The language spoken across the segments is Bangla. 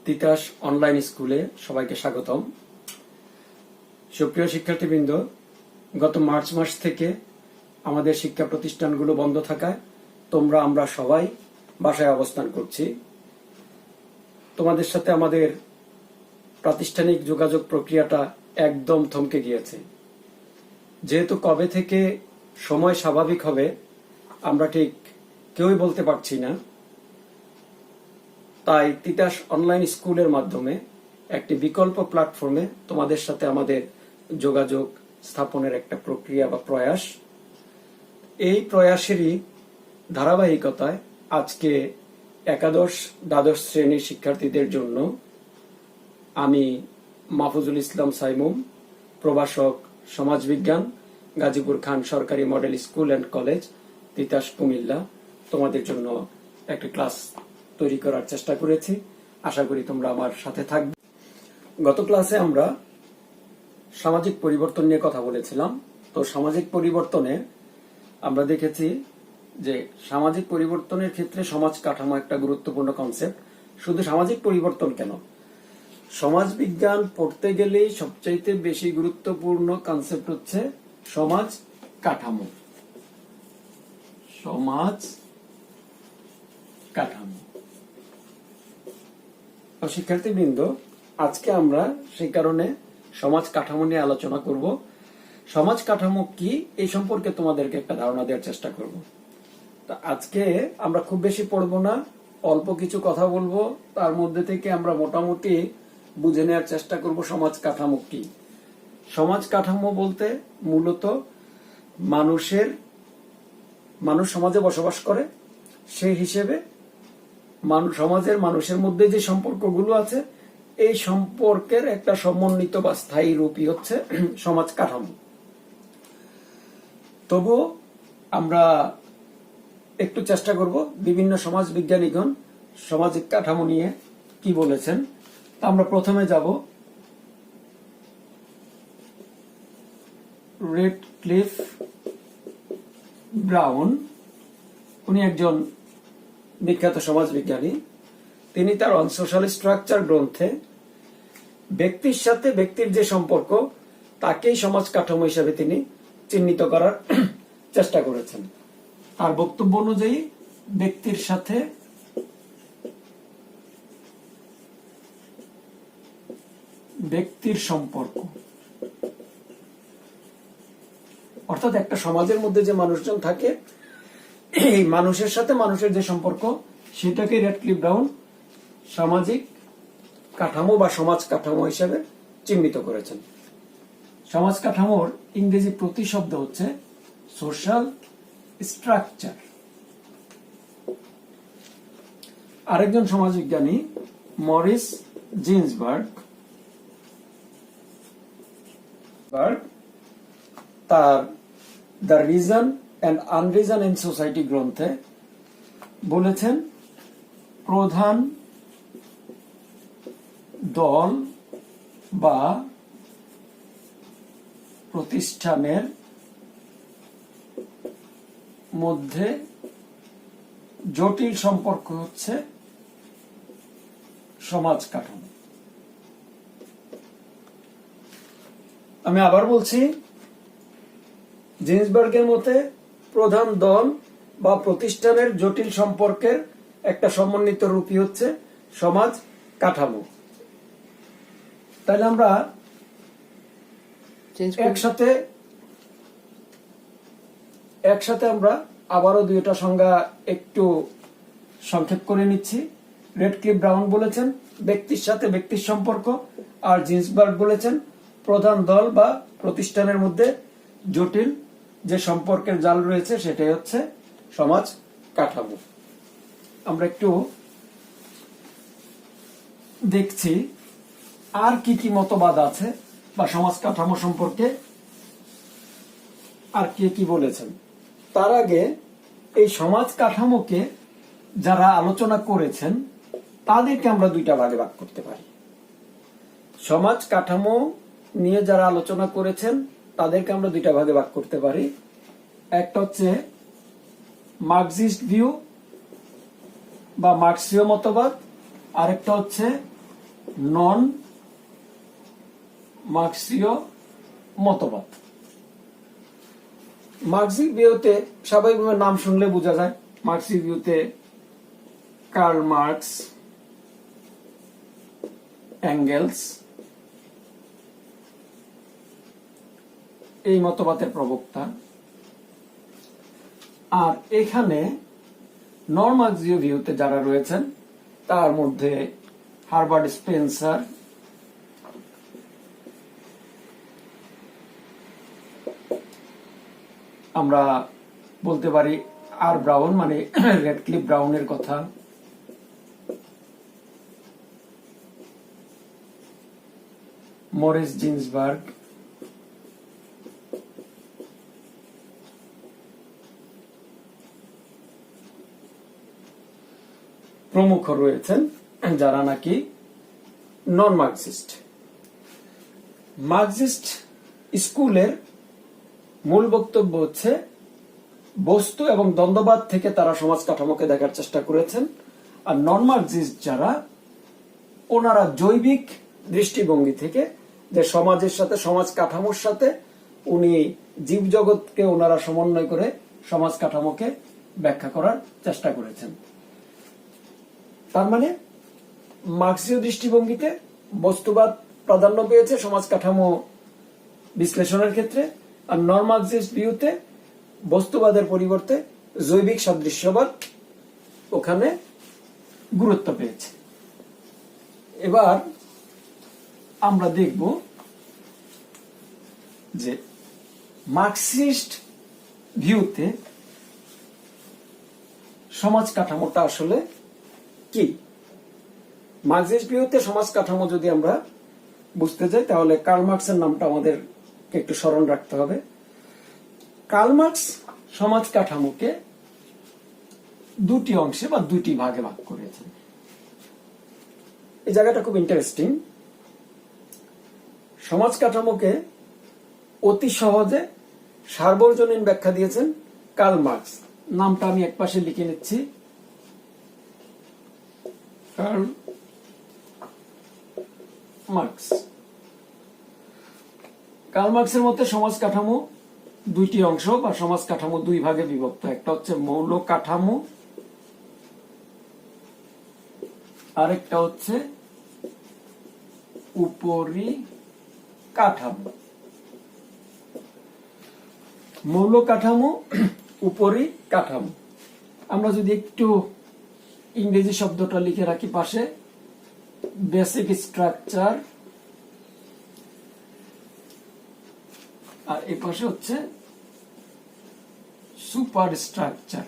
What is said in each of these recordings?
তিতাস অনলাইন স্কুলে সবাইকে স্বাগতম। সুপ্রিয় শিক্ষার্থীবৃন্দ, গত মার্চ মাস থেকে আমাদের শিক্ষা প্রতিষ্ঠানগুলো বন্ধ থাকায় আমরা সবাই বাসায় অবস্থান করছি। তোমাদের সাথে আমাদের প্রাতিষ্ঠানিক যোগাযোগ প্রক্রিয়াটা একদম থমকে গিয়েছে। যেহেতু কবে থেকে সময় স্বাভাবিক হবে আমরা ঠিক কেউই বলতে পারছি না, তাই তিতাস অনলাইন স্কুলের মাধ্যমে একটি বিকল্প প্ল্যাটফর্মে তোমাদের সাথে আমাদের যোগাযোগ স্থাপনের একটা প্রক্রিয়া বা প্রয়াস। এই প্রয়াসেরই ধারাবাহিকতায় আজকে একাদশ দ্বাদশ শ্রেণীর শিক্ষার্থীদের জন্য আমি মাহফুজুল ইসলাম সাইমুম, প্রভাষক সমাজবিজ্ঞান, গাজীপুর খান সরকারি model school and college, Titas, Comilla, তোমাদের জন্য একটি ক্লাস তৈরি করার চেষ্টা করেছি। আশা করি তোমরা আমার সাথে থাকবে। গত ক্লাসে আমরা সামাজিক পরিবর্তন নিয়ে কথা বলেছিলাম। তো সামাজিক পরিবর্তনে আমরা দেখেছি যে সামাজিক পরিবর্তনের ক্ষেত্রে সমাজ কাঠামো একটা গুরুত্বপূর্ণ কনসেপ্ট। শুধু সামাজিক পরিবর্তন কেন, সমাজ বিজ্ঞান পড়তে গেলেই সবচাইতে বেশি গুরুত্বপূর্ণ কনসেপ্ট হচ্ছে সমাজ কাঠামো। সমাজ কাঠামো। শিক্ষার্থীবৃন্দ, আজকে আমরা সেই কারণে সমাজ কাঠামো নিয়ে আলোচনা করব। সমাজ কাঠামো কি এই সম্পর্কে তোমাদেরকে একটা ধারণা দেওয়ার চেষ্টা করব। তা আজকে আমরা খুব বেশি পড়বো না, অল্প কিছু কথা বলবো, তার মধ্যে থেকে আমরা মোটামুটি বুঝে নেওয়ার চেষ্টা করব সমাজ কাঠামো কি। সমাজ কাঠামো বলতে মূলত মানুষ সমাজে বসবাস করে, সেই হিসেবে সমাজের মানুষের মধ্যে যে সম্পর্কগুলো আছে এই সম্পর্কের একটা সমন্বিত বা স্থায়ী রূপই হচ্ছে সমাজ কাঠামো। তবুও আমরা একটু চেষ্টা করব বিভিন্ন সমাজ বিজ্ঞানীগণ সামাজিক কাঠামো নিয়ে কি বলেছেন। আমরা প্রথমে যাব রেডক্লিফ ব্রাউন। উনি একজন বিখ্যাত সমাজ বিজ্ঞানী। তিনি তার অন সোশ্যাল স্ট্রাকচার গ্রন্থে ব্যক্তির সাথে ব্যক্তির যে সম্পর্ক তাকেই সমাজ কাঠামো হিসেবে তিনি চিহ্নিত করার চেষ্টা করেছেন। তার বক্তব্য অনুযায়ী ব্যক্তির সাথে ব্যক্তির সম্পর্ক, অর্থাৎ একটা সমাজের মধ্যে যে মানুষজন থাকে এই মানুষের সাথে মানুষের যে সম্পর্ক সেটাকে রেডক্লিফ ব্রাউন সামাজিক কাঠামো বা সমাজ কাঠামো হিসেবে চিহ্নিত করেছেন। সমাজ কাঠামোর ইংরেজি প্রতিশব্দ হচ্ছে সোশ্যাল স্ট্রাকচার। আরেকজন সমাজবিজ্ঞানী মরিস জিন্সবার্গ তার the reason and unreason in society গ্রন্থে বলেছেন প্রধান দল বা প্রতিষ্ঠানের মধ্যে জটিল সম্পর্ক হচ্ছে সমাজ কাঠামো। আমি আবার বলছি, জিন্সবার্গের মতে প্রধান দল বা প্রতিষ্ঠানের জটিল সম্পর্কের একটা সমন্বিত রূপই হচ্ছে সমাজ কাঠামো। তাহলে আমরা একসাথে আমরা আবারও দুইটা সংজ্ঞা একটু সংক্ষেপ করে নিচ্ছি। রেডক্লিফ ব্রাউন বলেছেন ব্যক্তির সাথে ব্যক্তির সম্পর্ক, আর জিন্সবার্গ বলেছেন প্রধান দল বা প্রতিষ্ঠানের মধ্যে জটিল যে সম্পর্কের জাল রয়েছে সেটাই হচ্ছে সমাজ কাঠামো। আমরা একটু দেখছি আর কি কি মতবাদ আছে বা সমাজ কাঠামো সম্পর্কে আর কে কি বলেছেন। তার আগে এই সমাজ কাঠামোকে যারা আলোচনা করেছেন তাদেরকে আমরা দুইটা ভাগে ভাগ করতে পারি। সমাজ কাঠামো নিয়ে যারা আলোচনা করেছেন তাদেরকে আমরা দুইটা ভাগে ভাগ করতে পারি। একটা হচ্ছে মার্কসিস্ট ভিউ বা মার্ক্সীয় মতবাদ, আরেকটা হচ্ছে নন মার্ক্সীয় মতবাদ। মার্ক্সিক ভিউতে স্বাভাবিকভাবে নাম শুনলে বোঝা যায়, মার্ক্সিক ভিউতে কার্ল মার্কস, এঙ্গেলস এই মতবাদের প্রবক্তা। আর এখানে নন মার্ক্সীয় ভিউতে যারা রয়েছেন তার মধ্যে হারবার্ট স্পেন্সার, আমরা বলতে পারি আর ব্রাউন, মানে রেডক্লিফ ব্রাউনের কথা, মরিস জিন্সবার্গ, প্রমুখ রয়েছেন যারা নাকি নন মার্ক্সিস্ট। মার্ক্সিস্ট স্কুলের মূল বক্তব্য হচ্ছে বস্তু এবং দ্বন্দ্ববাদ থেকে তারা সমাজ কাঠামোকে দেখার চেষ্টা করেছেন। আর নন মার্ক্সিস্ট যারা, ওনারা জৈবিক দৃষ্টিভঙ্গি থেকে যে সমাজের সাথে, সমাজ কাঠামোর সাথে উনি জীবজগৎকে ওনারা সমন্বয় করে সমাজ কাঠামোকে ব্যাখ্যা করার চেষ্টা করেছেন। তার মানে মার্ক্সীয় দৃষ্টিভঙ্গিতে বস্তুবাদ প্রাধান্য পেয়েছে সমাজ কাঠামো বিশ্লেষণের ক্ষেত্রে, আর নন মার্ক্সিস্ট ভিউতে বস্তুবাদের পরিবর্তে জৈবিক সাদৃশ্যবাদ ওখানে গুরুত্ব পেয়েছে। এবার আমরা দেখব যে মার্ক্সিস্ট ভিউতে সমাজ কাঠামোটা আসলে কি। মার্ক্সিস্ট ভিউতে সমাজ কাঠামো যদি আমরা বুঝতে চাই তাহলে কার্ল মার্কসের নামটা আমাদেরকে একটু স্মরণ রাখতে হবে। কার্ল মার্কস সমাজ কাঠামোকে দুটি অংশে বা দুটি ভাগে ভাগ করেছেন। এই জায়গাটা খুব ইন্টারেস্টিং। সমাজ কাঠামোকে অতি সহজে সার্বজনীন ব্যাখ্যা দিয়েছেন কার্ল মার্কস। নামটা আমি একপাশে লিখে নিচ্ছি, কার্ল মার্কস। কার্ল মার্কসের মতে সমাজ কাঠামো দুইটি অংশ বা সমাজ কাঠামো দুই ভাগে বিভক্ত। একটা হচ্ছে মৌল কাঠামো, আরেকটা হচ্ছে উপরি কাঠামো। মৌল কাঠামো, উপরি কাঠামো। আমরা যদি একটু ইংরেজি শব্দটা লিখে রাখি পাশে, বেসিক স্ট্রাকচার, আর এই পাশে হচ্ছে সুপার স্ট্রাকচার।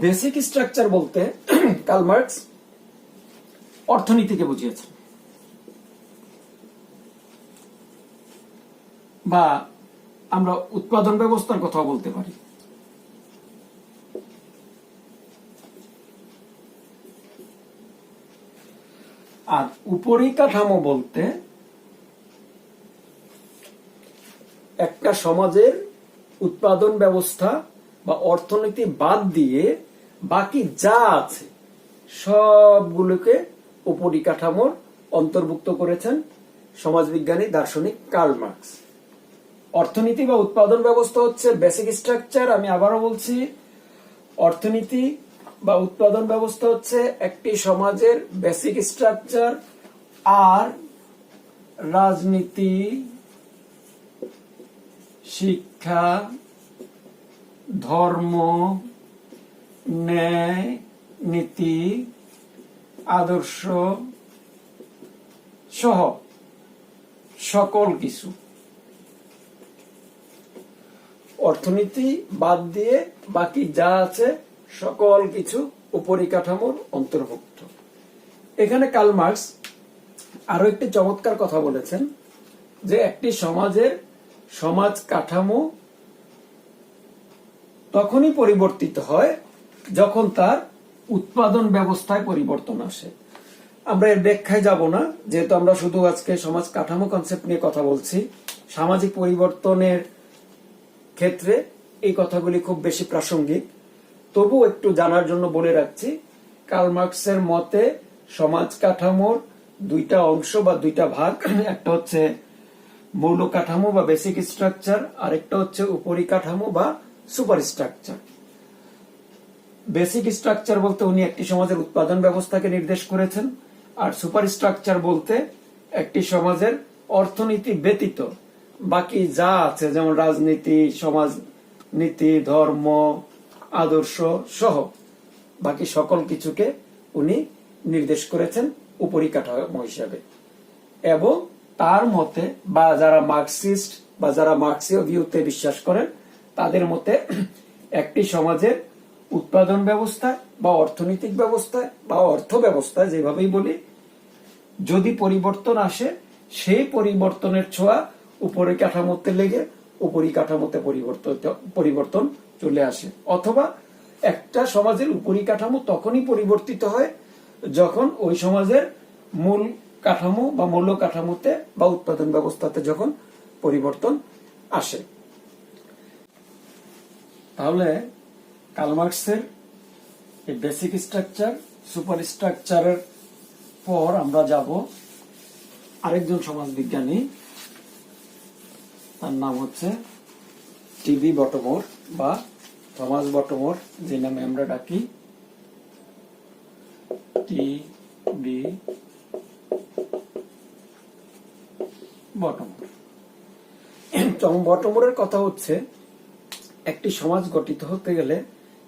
বেসিক স্ট্রাকচার বলতে কার্ল মার্কস অর্থনীতিকে বুঝিয়েছেন, বা আমরা উৎপাদন ব্যবস্থার কথা বলতে পারি। আর উপরিকাঠামো বলতে একটা সমাজের উৎপাদন ব্যবস্থা বা অর্থনীতি বাদ দিয়ে বাকি যা আছে সবগুলোকে উপরিকাঠামোর অন্তর্ভুক্ত করেছেন সমাজবিজ্ঞানী দার্শনিক কার্ল মার্কস। অর্থনীতি বা উৎপাদন ব্যবস্থা হচ্ছে বেসিক স্ট্রাকচার। আমি আবারও বলছি, অর্থনীতি বা উৎপাদন ব্যবস্থা হচ্ছে একটি সমাজের বেসিক স্ট্রাকচার। আর রাজনীতি, শিক্ষা, ধর্ম, ন্যায়, নীতি, আদর্শ সহ সকল কিছু অর্থনীতি বাদ দিয়ে বাকি যা আছে সকল কিছু উপরিকাঠামোর অন্তর্ভুক্ত। এখানে কার্ল মার্কস আরো একটি চমৎকার কথা বলেছেন যে একটি সমাজের সমাজ কাঠামো তখনই পরিবর্তিত হয় যখন তার উৎপাদন ব্যবস্থায় পরিবর্তন আসে। আমরা এর ব্যাখ্যায় যাব না, যেহেতু আমরা শুধু আজকে সমাজ কাঠামো কনসেপ্ট নিয়ে কথা বলছি। সামাজিক পরিবর্তনের ক্ষেত্রে এই কথাগুলি খুব বেশি প্রাসঙ্গিক, তবু একটু জানার জন্য বলে রাখছি। কার্ল মার্কসের মতে সমাজ কাঠামোর দুইটা অংশ বা দুইটা ভাগ, একটা হচ্ছে মৌল কাঠামো বা বেসিক স্ট্রাকচার, আরেকটা হচ্ছে উপরিকাঠামো বা সুপার স্ট্রাকচার। বেসিক স্ট্রাকচার বলতে উনি একটি সমাজের উৎপাদন ব্যবস্থাকে নির্দেশ করেছেন, আর সুপার স্ট্রাকচার বলতে একটি সমাজের অর্থনীতি ব্যতীত বাকি যা আছে, যেমন রাজনীতি, সমাজনীতি, ধর্ম, আদর্শ সহ বাকি সকল কিছুকে উনি নির্দেশ করেছেন উপরিকাঠামো হিসাবে। এবং তার মতে বা যারা মার্কসিস্ট বা যারা মার্কসীয় ভিউতে বিশ্বাস করেন তাদের মতে একটি সমাজের উৎপাদন ব্যবস্থায় বা অর্থনৈতিক ব্যবস্থায় বা অর্থ ব্যবস্থায়, যেভাবেই বলি, যদি পরিবর্তন আসে, সেই পরিবর্তনের ছোঁয়া উপরি কাঠামোতে লেগে উপরি কাঠামোতে পরিবর্তন চলে আসে। অথবা একটা সমাজের উপরি কাঠামো তখনই পরিবর্তিত হয় যখন ওই সমাজের মূল কাঠামো বা মৌল কাঠামোতে বা উৎপাদন ব্যবস্থাতে যখন পরিবর্তন আসে। তাহলে কার্ল মার্কসের এই বেসিক স্ট্রাকচার, সুপার স্ট্রাকচারের পর আমরা যাব আরেকজন সমাজবিজ্ঞানী, তার নাম হচ্ছে টিবি বটমোর বা থমাস বটমোর, যে নামে আমরা ডাকি টিবি বটমোর। বটমোরের কথা হচ্ছে একটি সমাজ গঠিত হতে গেলে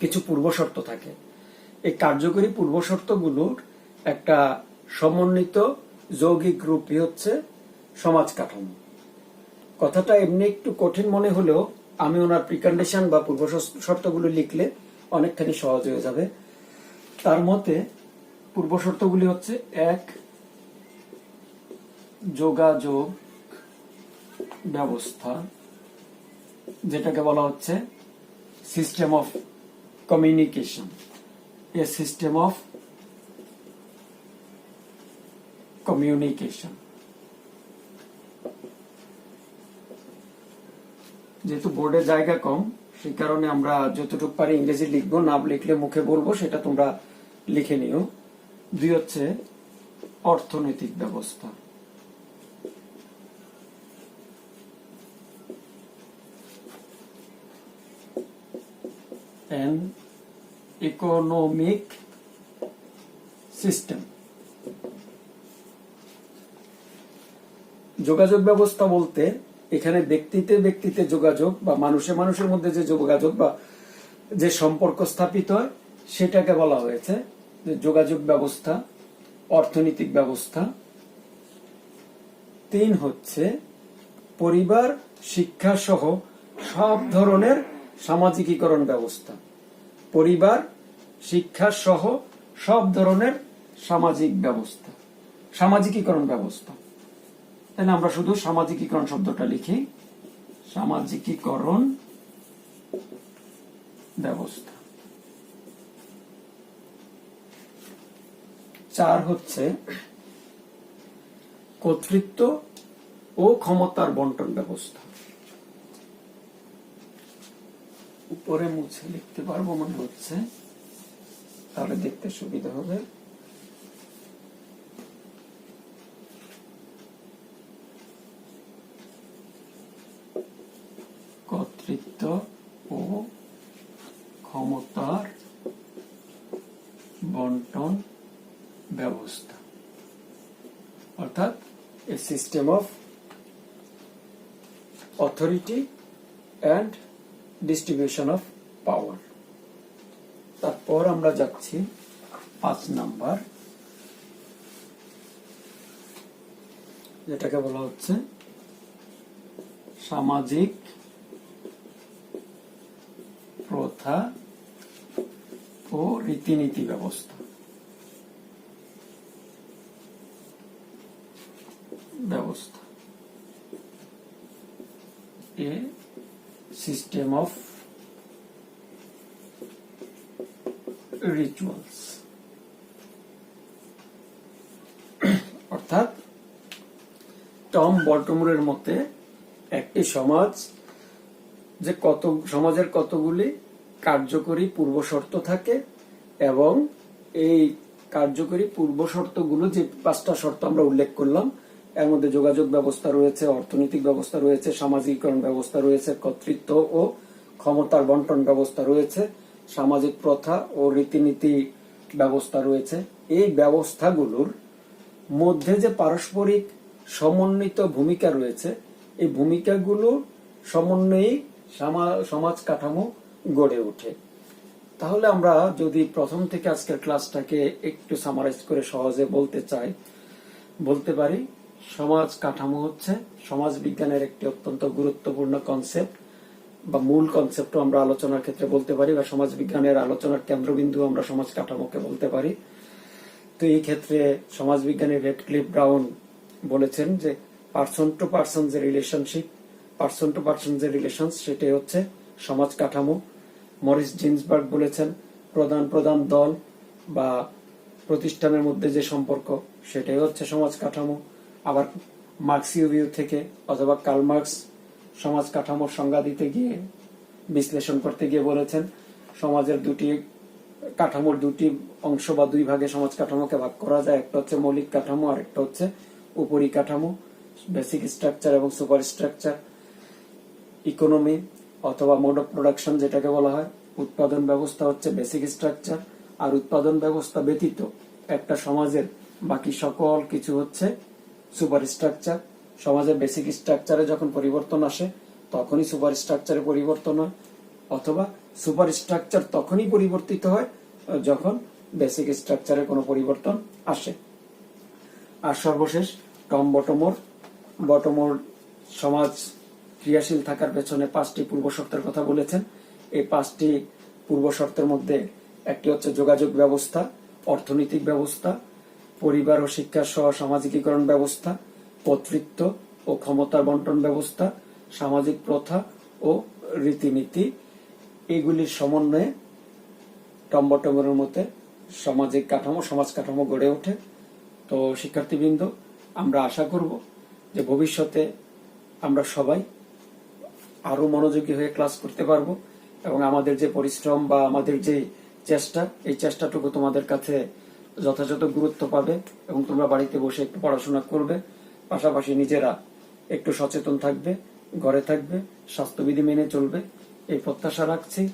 কিছু পূর্বশর্ত থাকে। এই কার্যকরী পূর্বশর্তগুলোর একটা সমন্বিত যৌগিক রূপই হচ্ছে সমাজ কাঠামো। কথাটা এমনি একটু কঠিন মনে হলেও আমি ওনার প্রিকন্ডিশন বা পূর্ব শর্তগুলো লিখলে অনেকখানি সহজ হয়ে যাবে। তার মতে পূর্ব শর্তগুলি হচ্ছে: 1, যোগাযোগ ব্যবস্থা, যেটাকে বলা হচ্ছে system of communication, a system of communication. যেহেতু বোর্ডে জায়গা কম, সেই কারণে আমরা যতটুকু পারি ইংরেজি লিখবো, না লিখলে মুখে বলবো, সেটা তোমরা লিখে নিও। 2 হচ্ছে অর্থনৈতিক ব্যবস্থা। an economic system। যোগাযোগ ব্যবস্থা বলতে এখানে ব্যক্তিতে ব্যক্তিতে যোগাযোগ বা মানুষে মানুষের মধ্যে যে যোগাযোগ বা যে সম্পর্ক স্থাপিত হয় সেটাকে বলা হয়েছে যে যোগাযোগ ব্যবস্থা, অর্থনৈতিক ব্যবস্থা। 3 হচ্ছে পরিবার, শিক্ষা সহ সব ধরনের সামাজিকীকরণ ব্যবস্থা। পরিবার, শিক্ষা সহ সব ধরনের সামাজিক ব্যবস্থা, সামাজিকীকরণ ব্যবস্থা। তাহলে আমরা শুধু সামাজিকীকরণ শব্দটা লিখি, সামাজিকীকরণ ব্যবস্থা। 4 হচ্ছে কর্তৃত্ব ও ক্ষমতার বন্টন ব্যবস্থা। উপরে মুছে লিখতে পারবো মনে হচ্ছে, তাহলে দেখতে সুবিধা হবে। কর্তৃত্ব ও ক্ষমতার বন্টন ব্যবস্থা, অর্থাৎ a system of authority and distribution of power. তারপর আমরা যাচ্ছি 5 নাম্বার, যেটাকে বলা হচ্ছে সামাজিক প্রথা ও রীতিনীতি ব্যবস্থা। এ সিস্টেম অফ রিচুয়ালস, অর্থাৎ টম বটমোরের মতে একটি সমাজ যে সমাজের কতগুলি কার্যকরী পূর্বশর্ত থাকে এবং এই কার্যকরী পূর্ব শর্তগুলো, যে 5টা শর্ত আমরা উল্লেখ করলাম, এর মধ্যে যোগাযোগ ব্যবস্থা রয়েছে, অর্থনৈতিক ব্যবস্থা রয়েছে, সামাজিকীকরণ ব্যবস্থা রয়েছে, কর্তৃত্ব ও ক্ষমতার বন্টন ব্যবস্থা রয়েছে, সামাজিক প্রথা ও রীতিনীতি ব্যবস্থা রয়েছে। এই ব্যবস্থাগুলোর মধ্যে যে পারস্পরিক সমন্বিত ভূমিকা রয়েছে, এই ভূমিকাগুলো সমন্বয়েই সমাজ কাঠামো গড়ে ওঠে। তাহলে আমরা যদি প্রথম থেকে আজকের ক্লাসটাকে একটু সামারাইজ করে সহজে বলতে পারি, সমাজ কাঠামো হচ্ছে সমাজ বিজ্ঞানের একটি অত্যন্ত গুরুত্বপূর্ণ কনসেপ্ট বা মূল কনসেপ্টও আমরা আলোচনার ক্ষেত্রে বলতে পারি, বা সমাজ বিজ্ঞানের আলোচনার কেন্দ্রবিন্দু আমরা সমাজ কাঠামোকে বলতে পারি। তো এই ক্ষেত্রে সমাজ বিজ্ঞানী রেডক্লিফ ব্রাউন বলেছেন যে পার্সন টু পার্সন যে রিলেশন, সেটাই হচ্ছে সমাজ কাঠামো। মরিস জিন্সবার্গ বলেছেন প্রধান দল বা প্রতিষ্ঠানের মধ্যে যে সম্পর্ক, সেটাই হচ্ছে সমাজ কাঠামো। আবার মার্ক্সীয় ভিউ থেকে অথবা কার্ল মার্কস সমাজ কাঠামোর সংজ্ঞা দিতে গিয়ে, বিশ্লেষণ করতে গিয়ে বলেছেন সমাজের কাঠামোর দুটি অংশ বা দুই ভাগে সমাজ কাঠামোকে ভাগ করা যায়। একটা হচ্ছে মৌলিক কাঠামো আর একটা হচ্ছে উপরিকাঠামো, বেসিক স্ট্রাকচার এবং সুপার স্ট্রাকচার। ইকোনমি অথবা মোড অফ প্রোডাকশন যেটাকে বলা হয়, উৎপাদন ব্যবস্থা হচ্ছে বেসিক স্ট্রাকচার, আর উৎপাদন ব্যবস্থা ব্যতীত একটা সমাজের বাকি সকল কিছু হচ্ছে সুপার স্ট্রাকচার। সমাজের বেসিক স্ট্রাকচারে যখন পরিবর্তন আসে তখনই সুপার স্ট্রাকচারে পরিবর্তন হয়, অথবা সুপার স্ট্রাকচার তখনই পরিবর্তিত হয় যখন বেসিক স্ট্রাকচারে কোনো পরিবর্তন আসে। আর সর্বশেষ টম বটমোর সমাজ ক্রিয়াশীল থাকার পেছনে 5টি পূর্ব শর্তের কথা বলেছেন। এই 5টি পূর্ব শর্তের মধ্যে একটি হচ্ছে যোগাযোগ ব্যবস্থা, অর্থনৈতিক ব্যবস্থা, পরিবার ও শিক্ষা সহ সামাজিকীকরণ ব্যবস্থা, কর্তৃত্ব ও ক্ষমতার বন্টন ব্যবস্থা, সামাজিক প্রথা ও রীতিনীতি। এগুলির সমন্বয়ে টম বটমের মতে সমাজ কাঠামো গড়ে ওঠে। তো শিক্ষার্থীবৃন্দ, আমরা আশা করব যে ভবিষ্যতে আমরা সবাই আরো মনোযোগী হয়ে ক্লাস করতে পারবো, এবং আমাদের যে পরিশ্রম বা আমাদের যে চেষ্টা, এই চেষ্টাটুকু তোমাদের কাছে যথাযথ গুরুত্ব পাবে এবং তোমরা বাড়িতে বসে একটু পড়াশোনা করবে, পাশাপাশি নিজেরা একটু সচেতন থাকবে, ঘরে থাকবে, স্বাস্থ্যবিধি মেনে চলবে, এই প্রত্যাশা রাখছি।